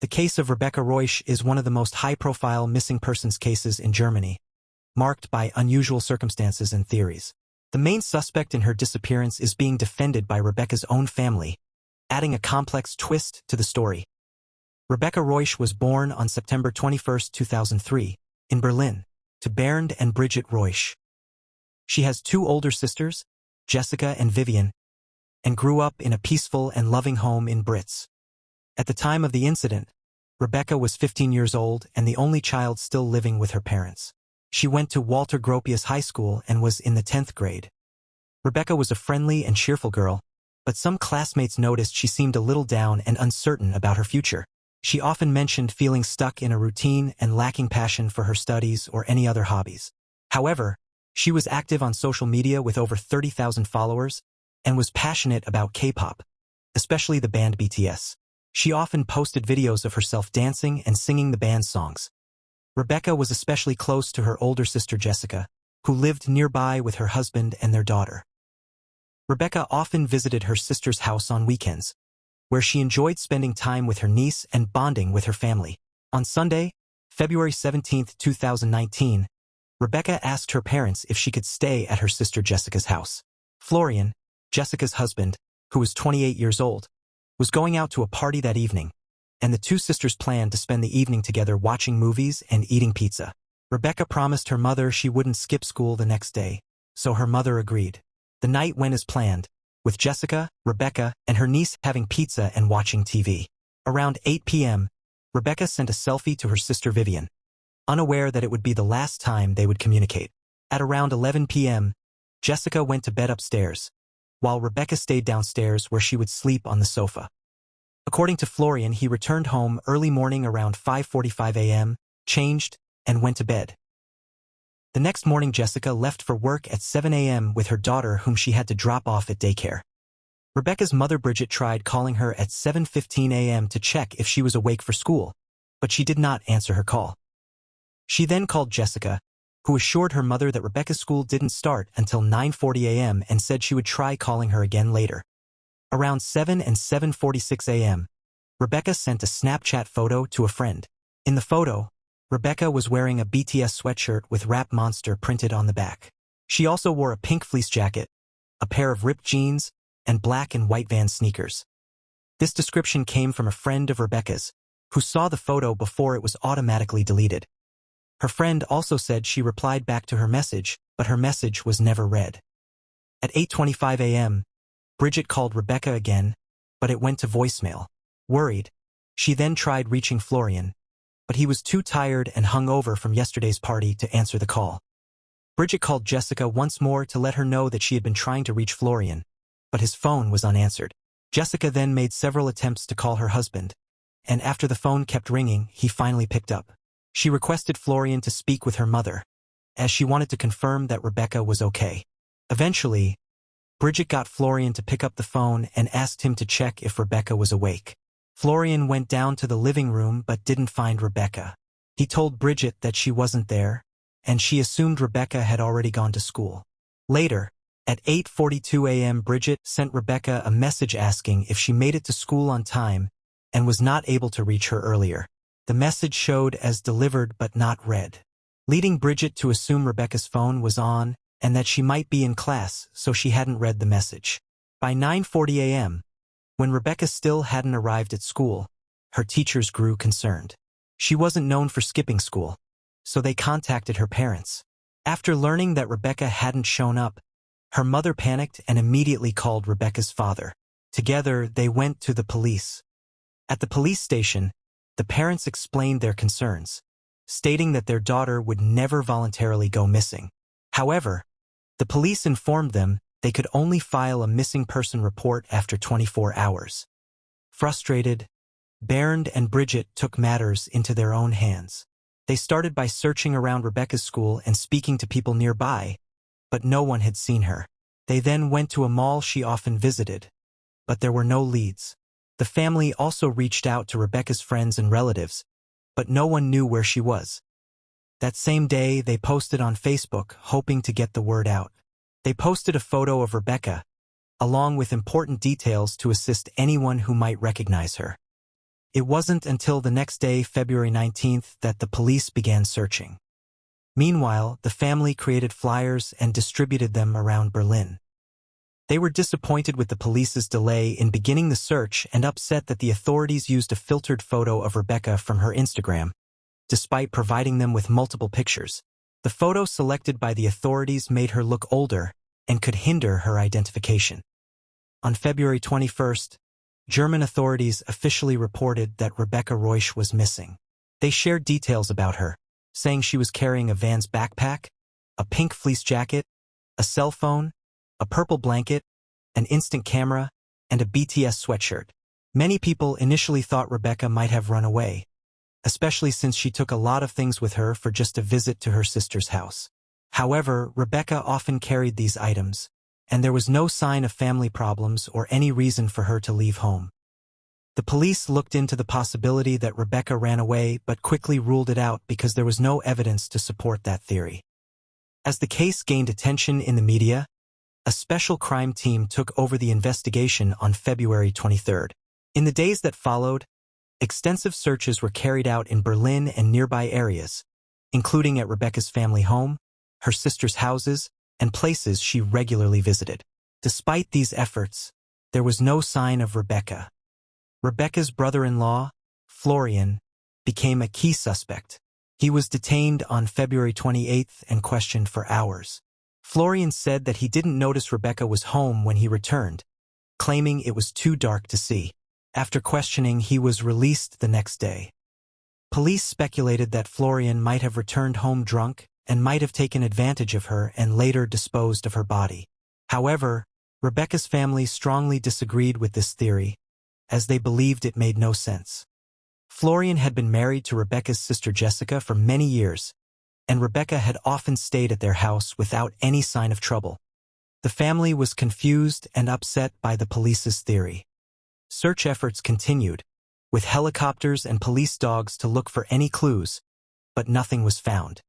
The case of Rebecca Reusch is one of the most high-profile missing persons cases in Germany, marked by unusual circumstances and theories. The main suspect in her disappearance is being defended by Rebecca's own family, adding a complex twist to the story. Rebecca Reusch was born on September 21, 2003, in Berlin, to Bernd and Bridget Reusch. She has two older sisters, Jessica and Vivian, and grew up in a peaceful and loving home in Brits. At the time of the incident, Rebecca was 15 years old and the only child still living with her parents. She went to Walter Gropius High School and was in the 10th grade. Rebecca was a friendly and cheerful girl, but some classmates noticed she seemed a little down and uncertain about her future. She often mentioned feeling stuck in a routine and lacking passion for her studies or any other hobbies. However, she was active on social media with over 30,000 followers and was passionate about K-pop, especially the band BTS. She often posted videos of herself dancing and singing the band's songs. Rebecca was especially close to her older sister Jessica, who lived nearby with her husband and their daughter. Rebecca often visited her sister's house on weekends, where she enjoyed spending time with her niece and bonding with her family. On Sunday, February 17, 2019, Rebecca asked her parents if she could stay at her sister Jessica's house. Florian, Jessica's husband, who was 28 years old, was going out to a party that evening, and the two sisters planned to spend the evening together watching movies and eating pizza. Rebecca promised her mother she wouldn't skip school the next day, so her mother agreed. The night went as planned, with Jessica, Rebecca, and her niece having pizza and watching TV. Around 8 p.m., Rebecca sent a selfie to her sister Vivian, unaware that it would be the last time they would communicate. At around 11 p.m., Jessica went to bed upstairs, while Rebecca stayed downstairs where she would sleep on the sofa. According to Florian, he returned home early morning around 5:45 a.m., changed, and went to bed. The next morning Jessica left for work at 7 a.m. with her daughter whom she had to drop off at daycare. Rebecca's mother Bridget tried calling her at 7:15 a.m. to check if she was awake for school, but she did not answer her call. She then called Jessica, who assured her mother that Rebecca's school didn't start until 9:40 a.m. and said she would try calling her again later. Around 7 and 7:46 a.m., Rebecca sent a Snapchat photo to a friend. In the photo, Rebecca was wearing a BTS sweatshirt with Rap Monster printed on the back. She also wore a pink fleece jacket, a pair of ripped jeans, and black and white Vans sneakers. This description came from a friend of Rebecca's, who saw the photo before it was automatically deleted. Her friend also said she replied back to her message, but her message was never read. At 8:25 a.m., Bridget called Rebecca again, but it went to voicemail. Worried, she then tried reaching Florian, but he was too tired and hungover from yesterday's party to answer the call. Bridget called Jessica once more to let her know that she had been trying to reach Florian, but his phone was unanswered. Jessica then made several attempts to call her husband, and after the phone kept ringing, he finally picked up. She requested Florian to speak with her mother, as she wanted to confirm that Rebecca was okay. Eventually, Bridget got Florian to pick up the phone and asked him to check if Rebecca was awake. Florian went down to the living room but didn't find Rebecca. He told Bridget that she wasn't there, and she assumed Rebecca had already gone to school. Later, at 8:42 a.m. Bridget sent Rebecca a message asking if she made it to school on time and was not able to reach her earlier. The message showed as delivered but not read, leading Bridget to assume Rebecca's phone was on and that she might be in class, so she hadn't read the message. By 9:40 a.m., when Rebecca still hadn't arrived at school, her teachers grew concerned. She wasn't known for skipping school, so they contacted her parents. After learning that Rebecca hadn't shown up, her mother panicked and immediately called Rebecca's father. Together, they went to the police. At the police station, the parents explained their concerns, stating that their daughter would never voluntarily go missing. However, the police informed them they could only file a missing person report after 24 hours. Frustrated, Bernd and Bridget took matters into their own hands. They started by searching around Rebecca's school and speaking to people nearby, but no one had seen her. They then went to a mall she often visited, but there were no leads. The family also reached out to Rebecca's friends and relatives, but no one knew where she was. That same day, they posted on Facebook, hoping to get the word out. They posted a photo of Rebecca, along with important details to assist anyone who might recognize her. It wasn't until the next day, February 19th, that the police began searching. Meanwhile, the family created flyers and distributed them around Berlin. They were disappointed with the police's delay in beginning the search and upset that the authorities used a filtered photo of Rebecca from her Instagram, despite providing them with multiple pictures. The photo selected by the authorities made her look older and could hinder her identification. On February 21st, German authorities officially reported that Rebecca Reusch was missing. They shared details about her, saying she was carrying a Vans backpack, a pink fleece jacket, a cell phone, a purple blanket, an instant camera, and a BTS sweatshirt. Many people initially thought Rebecca might have run away, especially since she took a lot of things with her for just a visit to her sister's house. However, Rebecca often carried these items, and there was no sign of family problems or any reason for her to leave home. The police looked into the possibility that Rebecca ran away but quickly ruled it out because there was no evidence to support that theory. As the case gained attention in the media, a special crime team took over the investigation on February 23rd. In the days that followed, extensive searches were carried out in Berlin and nearby areas, including at Rebecca's family home, her sister's houses, and places she regularly visited. Despite these efforts, there was no sign of Rebecca. Rebecca's brother-in-law, Florian, became a key suspect. He was detained on February 28th and questioned for hours. Florian said that he didn't notice Rebecca was home when he returned, claiming it was too dark to see. After questioning, he was released the next day. Police speculated that Florian might have returned home drunk and might have taken advantage of her and later disposed of her body. However, Rebecca's family strongly disagreed with this theory, as they believed it made no sense. Florian had been married to Rebecca's sister Jessica for many years, and Rebecca had often stayed at their house without any sign of trouble. The family was confused and upset by the police's theory. Search efforts continued, with helicopters and police dogs to look for any clues, but nothing was found.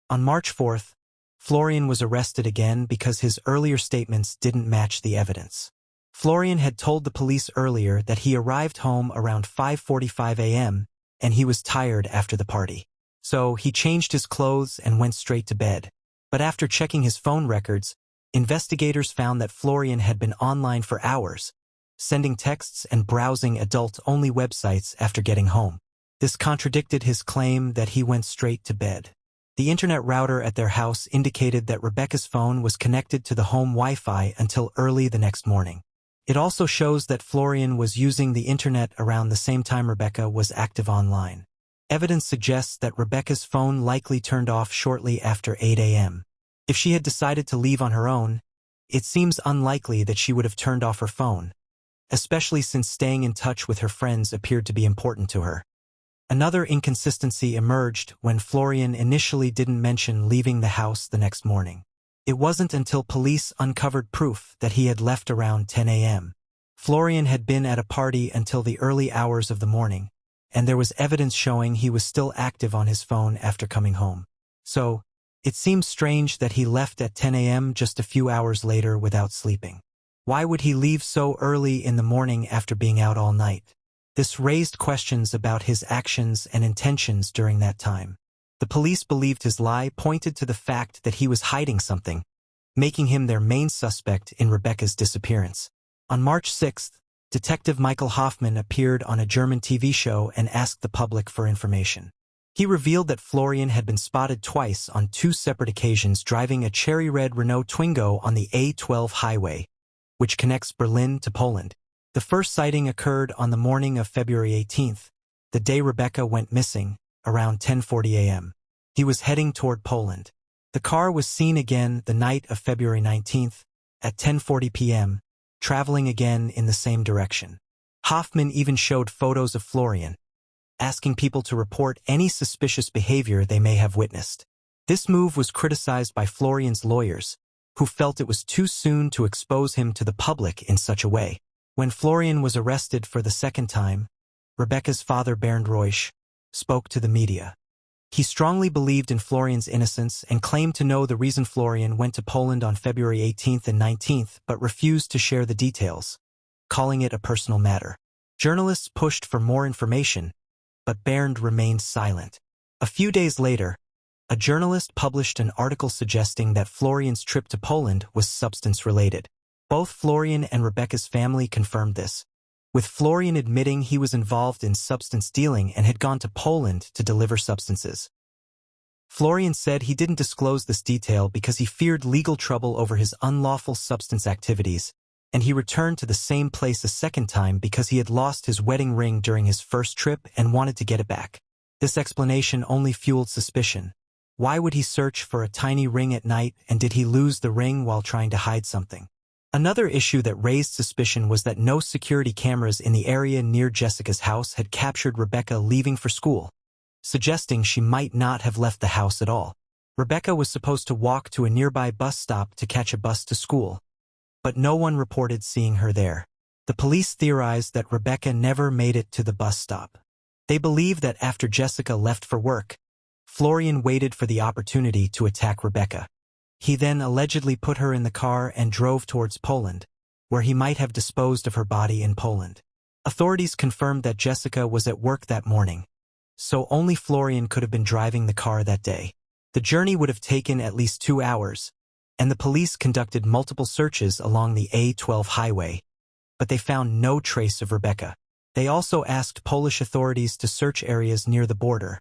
On March 4th, Florian was arrested again because his earlier statements didn't match the evidence. Florian had told the police earlier that he arrived home around 5:45 a.m. and he was tired after the party. So he changed his clothes and went straight to bed. But after checking his phone records, investigators found that Florian had been online for hours, sending texts and browsing adult-only websites after getting home. This contradicted his claim that he went straight to bed. The internet router at their house indicated that Rebecca's phone was connected to the home Wi-Fi until early the next morning. It also shows that Florian was using the internet around the same time Rebecca was active online. Evidence suggests that Rebecca's phone likely turned off shortly after 8 a.m. If she had decided to leave on her own, it seems unlikely that she would have turned off her phone, especially since staying in touch with her friends appeared to be important to her. Another inconsistency emerged when Florian initially didn't mention leaving the house the next morning. It wasn't until police uncovered proof that he had left around 10 a.m. Florian had been at a party until the early hours of the morning, and there was evidence showing he was still active on his phone after coming home. So, it seems strange that he left at 10 a.m. just a few hours later without sleeping. Why would he leave so early in the morning after being out all night? This raised questions about his actions and intentions during that time. The police believed his lie pointed to the fact that he was hiding something, making him their main suspect in Rebecca's disappearance. On March 6th, Detective Michael Hoffman appeared on a German TV show and asked the public for information. He revealed that Florian had been spotted twice on 2 separate occasions driving a cherry-red Renault Twingo on the A12 highway, which connects Berlin to Poland. The first sighting occurred on the morning of February 18th, the day Rebecca went missing, around 10:40 a.m. He was heading toward Poland. The car was seen again the night of February 19th, at 10:40 p.m., traveling again in the same direction. Hoffman even showed photos of Florian, asking people to report any suspicious behavior they may have witnessed. This move was criticized by Florian's lawyers, who felt it was too soon to expose him to the public in such a way. When Florian was arrested for the second time, Rebecca's father Bernd Reusch spoke to the media. He strongly believed in Florian's innocence and claimed to know the reason Florian went to Poland on February 18th and 19th but refused to share the details, calling it a personal matter. Journalists pushed for more information, but Bernd remained silent. A few days later, a journalist published an article suggesting that Florian's trip to Poland was substance-related. Both Florian and Rebecca's family confirmed this, with Florian admitting he was involved in substance dealing and had gone to Poland to deliver substances. Florian said he didn't disclose this detail because he feared legal trouble over his unlawful substance activities, and he returned to the same place a second time because he had lost his wedding ring during his first trip and wanted to get it back. This explanation only fueled suspicion. Why would he search for a tiny ring at night, and did he lose the ring while trying to hide something? Another issue that raised suspicion was that no security cameras in the area near Jessica's house had captured Rebecca leaving for school, suggesting she might not have left the house at all. Rebecca was supposed to walk to a nearby bus stop to catch a bus to school, but no one reported seeing her there. The police theorized that Rebecca never made it to the bus stop. They believe that after Jessica left for work, Florian waited for the opportunity to attack Rebecca. He then allegedly put her in the car and drove towards Poland, where he might have disposed of her body in Poland. Authorities confirmed that Jessica was at work that morning, so only Florian could have been driving the car that day. The journey would have taken at least 2 hours, and the police conducted multiple searches along the A12 highway, but they found no trace of Rebecca. They also asked Polish authorities to search areas near the border,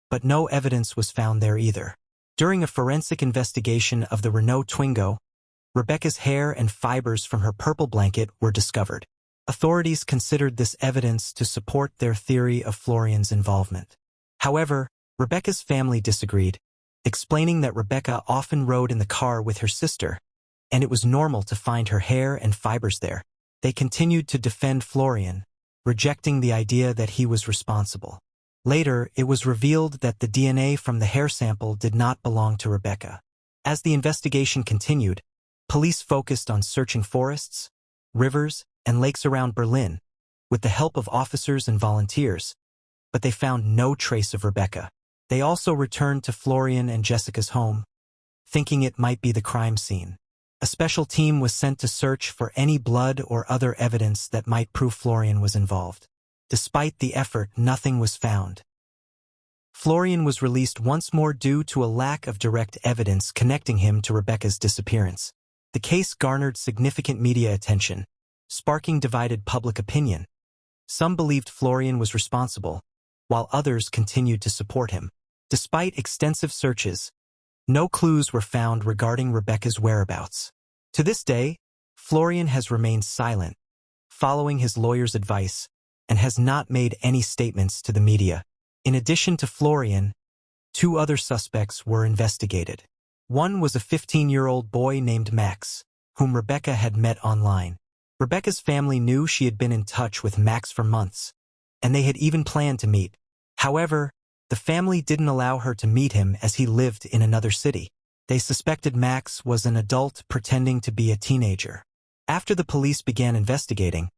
but no evidence was found there either. During a forensic investigation of the Renault Twingo, Rebecca's hair and fibers from her purple blanket were discovered. Authorities considered this evidence to support their theory of Florian's involvement. However, Rebecca's family disagreed, explaining that Rebecca often rode in the car with her sister, and it was normal to find her hair and fibers there. They continued to defend Florian, rejecting the idea that he was responsible. Later, it was revealed that the DNA from the hair sample did not belong to Rebecca. As the investigation continued, police focused on searching forests, rivers, and lakes around Berlin, with the help of officers and volunteers, but they found no trace of Rebecca. They also returned to Florian and Jessica's home, thinking it might be the crime scene. A special team was sent to search for any blood or other evidence that might prove Florian was involved. Despite the effort, nothing was found. Florian was released once more due to a lack of direct evidence connecting him to Rebecca's disappearance. The case garnered significant media attention, sparking divided public opinion. Some believed Florian was responsible, while others continued to support him. Despite extensive searches, no clues were found regarding Rebecca's whereabouts. To this day, Florian has remained silent, following his lawyer's advice, and has not made any statements to the media. In addition to Florian, 2 other suspects were investigated. One was a 15-year-old boy named Max, whom Rebecca had met online. Rebecca's family knew she had been in touch with Max for months, and they had even planned to meet. However, the family didn't allow her to meet him as he lived in another city. They suspected Max was an adult pretending to be a teenager. After the police began investigating,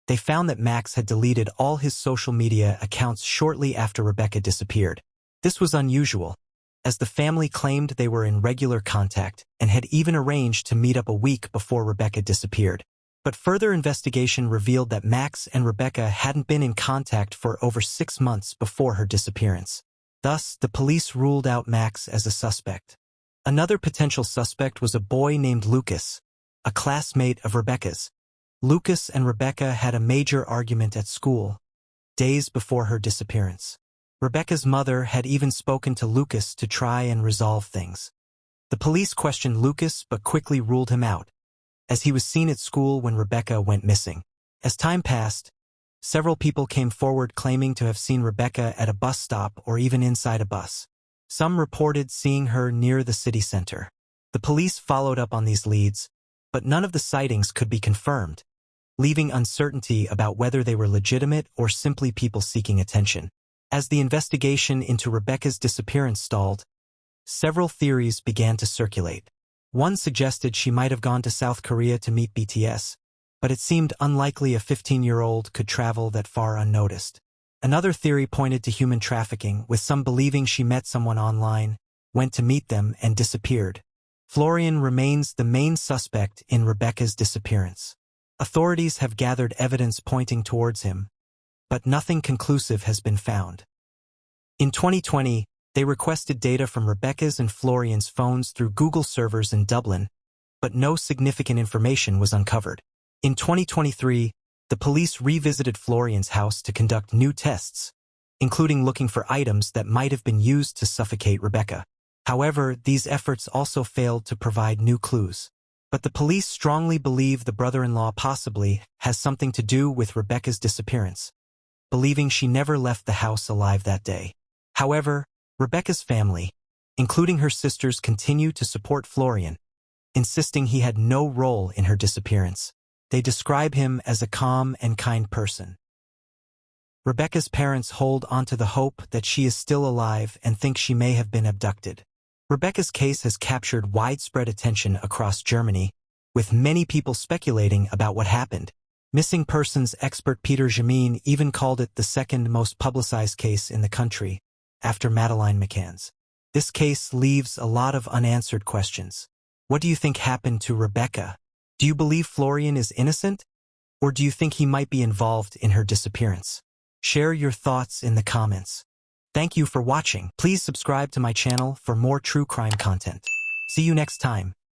they found that Max had deleted all his social media accounts shortly after Rebecca disappeared. This was unusual, as the family claimed they were in regular contact and had even arranged to meet up a week before Rebecca disappeared. But further investigation revealed that Max and Rebecca hadn't been in contact for over 6 months before her disappearance. Thus, the police ruled out Max as a suspect. Another potential suspect was a boy named Lucas, a classmate of Rebecca's. Lucas and Rebecca had a major argument at school, days before her disappearance. Rebecca's mother had even spoken to Lucas to try and resolve things. The police questioned Lucas but quickly ruled him out, as he was seen at school when Rebecca went missing. As time passed, several people came forward claiming to have seen Rebecca at a bus stop or even inside a bus. Some reported seeing her near the city center. The police followed up on these leads, but none of the sightings could be confirmed, leaving uncertainty about whether they were legitimate or simply people seeking attention. As the investigation into Rebecca's disappearance stalled, several theories began to circulate. One suggested she might have gone to South Korea to meet BTS, but it seemed unlikely a 15-year-old could travel that far unnoticed. Another theory pointed to human trafficking, with some believing she met someone online, went to meet them, and disappeared. Florian remains the main suspect in Rebecca's disappearance. Authorities have gathered evidence pointing towards him, but nothing conclusive has been found. In 2020, they requested data from Rebecca's and Florian's phones through Google servers in Dublin, but no significant information was uncovered. In 2023, the police revisited Florian's house to conduct new tests, including looking for items that might have been used to suffocate Rebecca. However, these efforts also failed to provide new clues. But the police strongly believe the brother-in-law possibly has something to do with Rebecca's disappearance, believing she never left the house alive that day. However, Rebecca's family, including her sisters, continue to support Florian, insisting he had no role in her disappearance. They describe him as a calm and kind person. Rebecca's parents hold onto the hope that she is still alive and think she may have been abducted. Rebecca's case has captured widespread attention across Germany, with many people speculating about what happened. Missing persons expert Peter Jamin even called it the second most publicized case in the country, after Madeleine McCann's. This case leaves a lot of unanswered questions. What do you think happened to Rebecca? Do you believe Florian is innocent? Or do you think he might be involved in her disappearance? Share your thoughts in the comments. Thank you for watching. Please subscribe to my channel for more true crime content. See you next time.